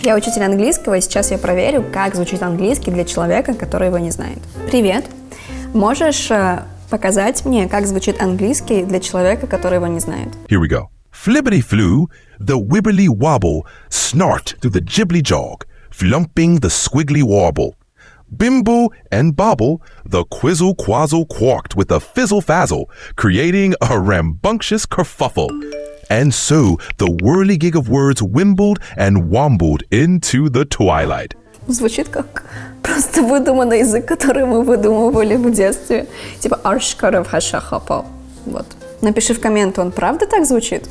Я учитель английского, и сейчас я проверю, как звучит английский для человека, который его не знает. Привет. Можешь показать мне, как звучит английский для человека, который его не знает? Here we go. Flibbity flew, the wibbly wobble, snort through the ghibli jog, flumping the squiggly warble. Bimble and bobble, the quizzle quazzle quarked with a fizzle fazzle, creating a rambunctious kerfuffle. And so the whirligig of words wimbled and wombled into the twilight. Звучит как просто выдуманный язык, который мы выдумывали в детстве. Типа аршкаров хашахапа. Вот. Напиши в комменты, он правда так звучит?